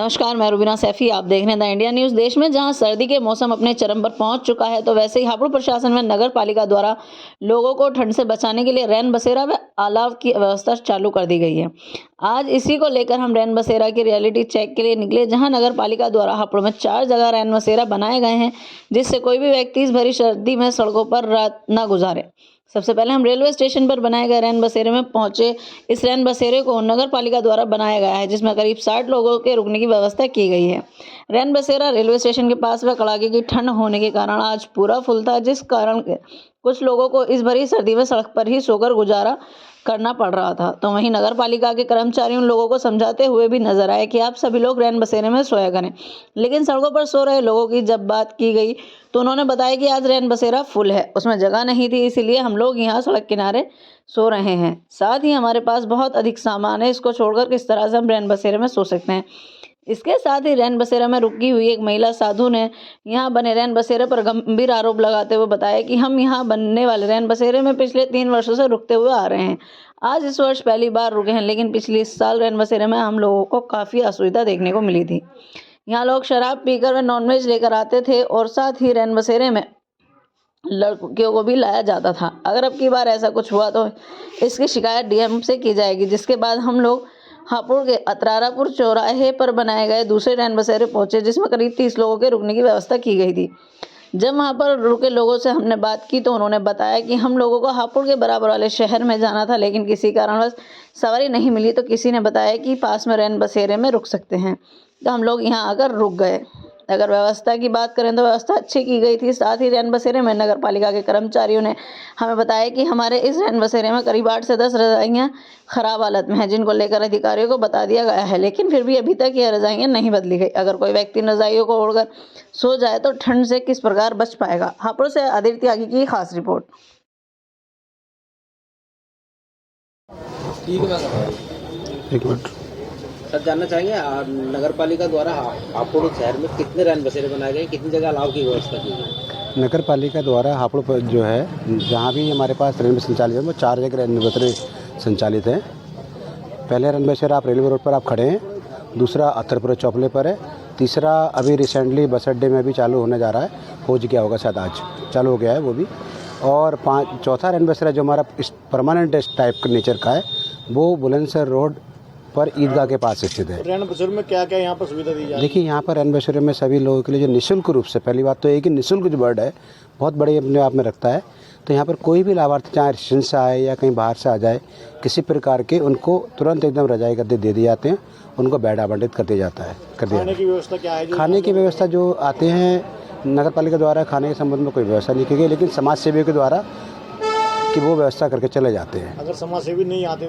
नमस्कार, मैं रुबीना सैफी। आप देख रहे हैं द इंडिया न्यूज़। देश में जहां सर्दी के मौसम अपने चरम पर पहुंच चुका है, तो वैसे ही हापुड़ प्रशासन में नगर पालिका द्वारा लोगों को ठंड से बचाने के लिए रैन बसेरा व अलाव की व्यवस्था चालू कर दी गई है। आज इसी को लेकर हम रैन बसेरा की रियलिटी चेक के लिए निकले, जहां नगर पालिका द्वारा हापुड़ में 4 जगह रैन बसेरा बनाए गए हैं, जिससे कोई भी व्यक्ति इस भरी सर्दी में सड़कों पर रात न गुजारे। सबसे पहले हम रेलवे स्टेशन पर बनाए गए रैन बसेरे में पहुंचे। इस रैन बसेरे को नगर पालिका द्वारा बनाया गया है, जिसमें करीब 60 लोगों के रुकने की व्यवस्था की गई है। रैन बसेरा रेलवे स्टेशन के पास व कड़ाके की ठंड होने के कारण आज पूरा फुल था, जिस कारण कुछ लोगों को इस भरी सर्दी में सड़क पर ही सोकर गुजारा करना पड़ रहा था। तो वहीं नगर पालिका के कर्मचारी उन लोगों को समझाते हुए भी नजर आए कि आप सभी लोग रैन बसेरे में सोया करें। लेकिन सड़कों पर सो रहे लोगों की जब बात की गई तो उन्होंने बताया कि आज रैन बसेरा फुल है, उसमें जगह नहीं थी, इसीलिए हम लोग यहाँ सड़क किनारे सो रहे हैं। साथ ही हमारे पास बहुत अधिक सामान है, इसको छोड़कर किस तरह से हम रैन बसेरे में सो सकते हैं। इसके साथ ही रैन बसेरा में रुकी हुई एक महिला साधु ने यहाँ बने रैन बसेरे पर गंभीर आरोप लगाते हुए बताया कि हम यहाँ बनने वाले रैन बसेरे में पिछले 3 वर्षों से रुकते हुए आ रहे हैं। आज इस वर्ष पहली बार रुके हैं, लेकिन पिछले साल रैन बसेरे में हम लोगों को काफ़ी असुविधा देखने को मिली थी। यहाँ लोग शराब पीकर व नॉनवेज लेकर आते थे और साथ ही रैन बसेरे में लड़कियों को भी लाया जाता था। अगर अब की बार ऐसा कुछ हुआ तो इसकी शिकायत डीएम से की जाएगी। जिसके बाद हम लोग हापुड़ के अतरारापुर चौराहे पर बनाए गए दूसरे रैन बसेरे पहुंचे, जिसमें करीब 30 लोगों के रुकने की व्यवस्था की गई थी। जब वहां पर रुके लोगों से हमने बात की तो उन्होंने बताया कि हम लोगों को हापुड़ के बराबर वाले शहर में जाना था, लेकिन किसी कारणवश सवारी नहीं मिली तो किसी ने बताया कि पास में रैन बसेरे में रुक सकते हैं, तो हम लोग यहाँ आकर रुक गए। अगर व्यवस्था की बात करें तो व्यवस्था अच्छी की गई थी। साथ ही रैन बसेरे में नगर पालिका के कर्मचारियों ने हमें बताया कि हमारे इस रैन बसेरे में करीब 8 से 10 रजाइयाँ खराब हालत में हैं, जिनको लेकर अधिकारियों को बता दिया गया है, लेकिन फिर भी अभी तक यह रजाइयाँ नहीं बदली गई। अगर कोई व्यक्ति इन रजाइयों को ओढ़कर सो जाए तो ठंड से किस प्रकार बच पाएगा। हापुड़ से आदित्य त्यागी की खास रिपोर्ट। एक मिनट सर, जानना चाहेंगे नगर पालिका द्वारा हापुड़ शहर में कितने रैन बसेरे बनाए गए, कितनी जगह अलाव की व्यवस्था की गई? नगर पालिका द्वारा हापुड़ पर जो है, जहाँ भी हमारे पास रैन संचालित है वो 4 जगह रैन बसेरे संचालित हैं। पहले रैन बसेरा आप रेलवे रोड पर आप खड़े हैं, दूसरा अतरपुर चौपले पर है, तीसरा अभी रिसेंटली बस अड्डे में भी चालू होने जा रहा है, हो गया होगा शायद, आज चालू हो गया है वो भी। और चौथा रैन बसेरा जो हमारा परमानेंट टाइप का नेचर का है, वो बुलंदशहर रोड पर ईदगाह के पास स्थित है। रैन बसेरे में क्या क्या यहाँ पर सुविधा दी जाती है? देखिए, यहाँ पर रैन बसेरे में सभी लोगों के लिए जो निःशुल्क रूप से, पहली बात तो ये कि निःशुल्क जो वर्ड है बहुत बड़ी अपने आप में रखता है, तो यहाँ पर कोई भी लाभार्थी चाहे रेजिडेंस से आए या कहीं बाहर से आ जाए, किसी प्रकार के उनको तुरंत एकदम रजाई गद्दे दे दिए जाते हैं, उनको बेड आवंटित कर दिया जाता है। खाने की व्यवस्था क्या है? खाने की व्यवस्था जो आते हैं नगर पालिका द्वारा खाने के संबंध में कोई व्यवस्था नहीं की गई, लेकिन समाज सेवियों के द्वारा कि वो व्यवस्था करके चले जाते हैं। अगर समाज सेवी नहीं आते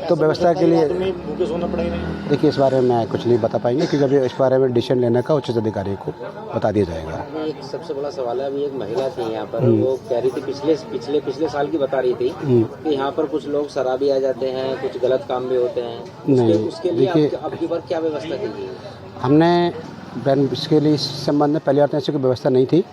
तो व्यवस्था के लिए भूखे सोना पड़ेगा नहीं? देखिए, इस बारे में मैं कुछ नहीं बता पाएंगे, क्योंकि अभी इस बारे में डिसीजन लेने का उचित अधिकारी को बता दिया जाएगा। एक सबसे बड़ा सवाल है, अभी एक महिला थी यहाँ पर, वो कह रही थी पिछले साल की बता रही थी कि यहाँ पर कुछ लोग शराबी आ जाते हैं, कुछ गलत काम भी होते हैं। नहीं, उसके लिए अब की बार क्या व्यवस्था की गई? हमने इसके लिए इस संबंध में पहली बार तो ऐसी कोई व्यवस्था नहीं थी,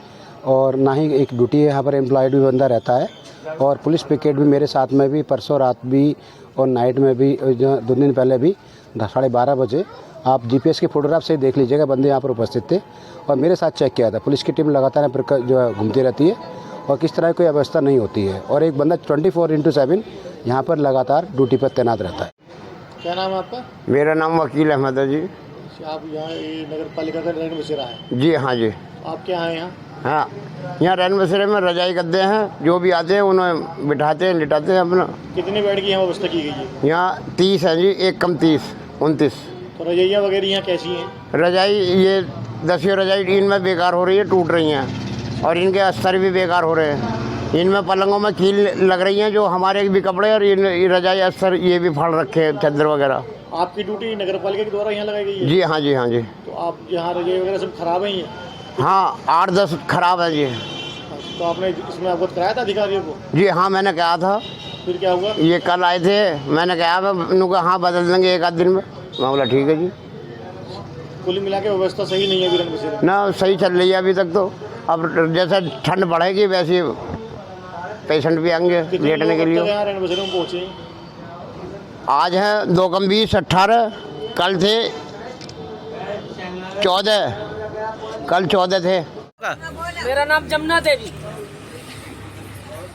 और ना ही एक ड्यूटी यहाँ पर एम्प्लॉयड भी बंदा रहता है, और पुलिस पिकेट भी मेरे साथ में भी परसों रात भी और नाइट में भी, 2 दिन पहले भी 12:30 बजे आप जीपीएस के फोटोग्राफ से ही देख लीजिएगा, बंदे यहाँ पर उपस्थित थे और मेरे साथ चेक किया था। पुलिस की टीम लगातार जो है घूमती रहती है और किस तरह की कोई व्यवस्था नहीं होती है, और एक बंदा 24/7 यहाँ पर लगातार ड्यूटी पर तैनात रहता है। क्या नाम है आपका? मेरा नाम वकील अहमद है जी। आप यहाँ नगर पालिका का रैन बसेरा है? जी हाँ जी। आप क्या हैं यहाँ? हाँ, यहाँ रैन बसेरे में रजाई गद्दे हैं, जो भी आते हैं उन्हें बिठाते हैं, लिटाते हैं अपना। कितने बेड की यहाँ व्यवस्था की गई है? यहाँ 30 है जी, एक कम 30, 29। तो रजाइयाँ वगैरह यहाँ कैसी हैं? रजाई ये 10 रजाई इनमें बेकार हो रही है, टूट रही हैं, और इनके अस्तर भी बेकार हो रहे हैं। इनमें पलंगों में कील लग रही हैं, जो हमारे भी कपड़े और ये रजाई अस्तर ये भी फाड़ रखे हैं, चादर वगैरह। आपकी ड्यूटी नगर पालिका के द्वारा यहाँ लगाई गई है? जी हाँ जी, हाँ जी। तो आप यहाँ रजाई वगैरह सब खराब हैं? हाँ, 8-10 खराब है जी। तो आपने इसमें अवगत कराया था अधिकारियों को? जी हाँ, मैंने कहा था। फिर क्या हुआ? ये कल आए थे, मैंने कहा उन्होंने हाँ बदल देंगे 1 आध दिन में। मैं बोला ठीक है जी। कुल मिला के व्यवस्था सही नहीं है रैन बसेरे ना, सही चल रही है अभी तक तो। अब जैसे ठंड बढ़ेगी वैसे पेशेंट भी आएंगे लेटने के लिए। रैन बसेरे में पहुँचे? आज है 2 कम 20, 18, कल थे कल 14 थे। मेरा नाम जमुना देवी।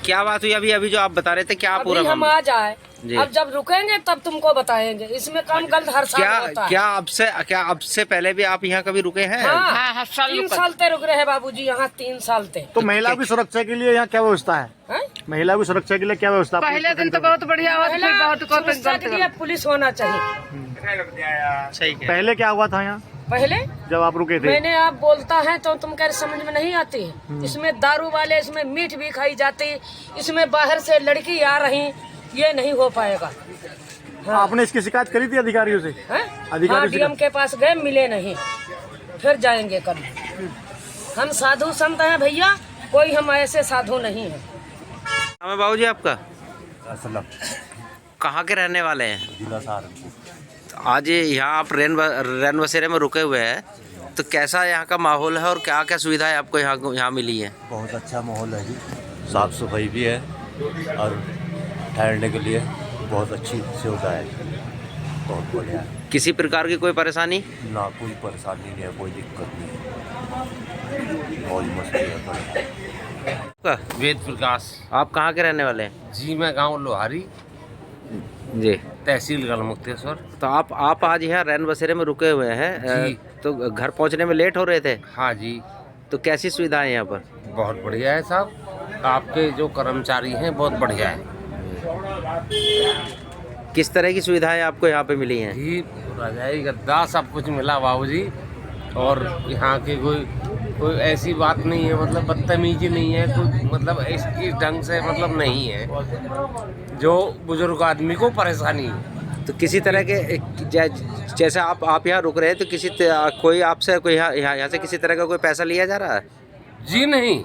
क्या बात हुई अभी जो आप बता रहे थे, क्या पूरा अभी हम मामला? आ जाए, जी। अब जब रुकेंगे तब तुमको बताएंगे। इसमें काम गलत हर साल होता है। क्या अब से पहले भी आप यहाँ कभी रुके हैं? हाँ, 3 साल ते रुक रहे हैं बाबूजी यहाँ, 3 साल ते। तो महिला की सुरक्षा के लिए यहाँ क्या व्यवस्था है? हैं? महिला की सुरक्षा के लिए क्या व्यवस्था? पहले दिन तो बहुत बढ़िया हुआ, फिर बहुत सुरक्षा के लिए पुलिस होना चाहिए। सही पहले क्या हुआ था यहाँ पहले जब आप रुके थे? मैंने आप बोलता है तो तुम कह समझ में नहीं आती है। इसमें दारू वाले, इसमें मीठ भी खाई जाती, इसमें बाहर से लड़की आ रही, ये नहीं हो पाएगा। हाँ। आपने इसकी शिकायत करी थी अधिकारियों से? हाँ, डीएम के पास गए, मिले नहीं, फिर जाएंगे कल। हम साधु संत हैं भैया, कोई हम ऐसे साधु नहीं है। नाम है बाबूजी आपका? कहाँ के रहने वाले हैं? जिला सहारनपुर। आज यहाँ आप रैन बसेरे में रुके हुए हैं, तो कैसा यहाँ का माहौल है और क्या क्या सुविधाएं आपको यहाँ मिली है? बहुत अच्छा माहौल है जी, साफ सफाई भी है और ठहरने के लिए बहुत अच्छी सुविधा है, बहुत बढ़िया है। किसी प्रकार की कोई परेशानी? ना कोई परेशानी नहीं है, कोई दिक्कत नहीं है, मौज मस्ती है, बढ़िया। वेद प्रकाश। आप कहाँ के रहने वाले हैं? जी मैं गांव लोहारी, जी, तहसील गढ़मुक्तेश्वर। तो आप आज यहाँ रैन बसेरे में रुके हुए हैं, जी। तो घर पहुँचने में लेट हो रहे थे? हाँ जी, तो कैसी सुविधा है यहाँ पर? बहुत बढ़िया है साहब, आपके जो कर्मचारी हैं बहुत बढ़िया है किस तरह की सुविधाएं आपको यहाँ पे मिली हैं? जी। रजाई गद्दा सब कुछ मिला बाबूजी, और यहाँ के कोई ऐसी बात नहीं है, मतलब बदतमीजी नहीं है, कोई मतलब इस ढंग से मतलब नहीं है जो बुजुर्ग आदमी को परेशानी है। तो किसी तरह के जैसे आप यहाँ रुक रहे हैं, तो कोई आपसे कोई यहाँ से किसी तरह का कोई पैसा लिया जा रहा है? जी नहीं,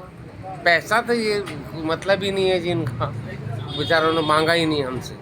पैसा तो ये मतलब ही नहीं है जी, इनका बेचारों ने मांगा ही नहीं हमसे।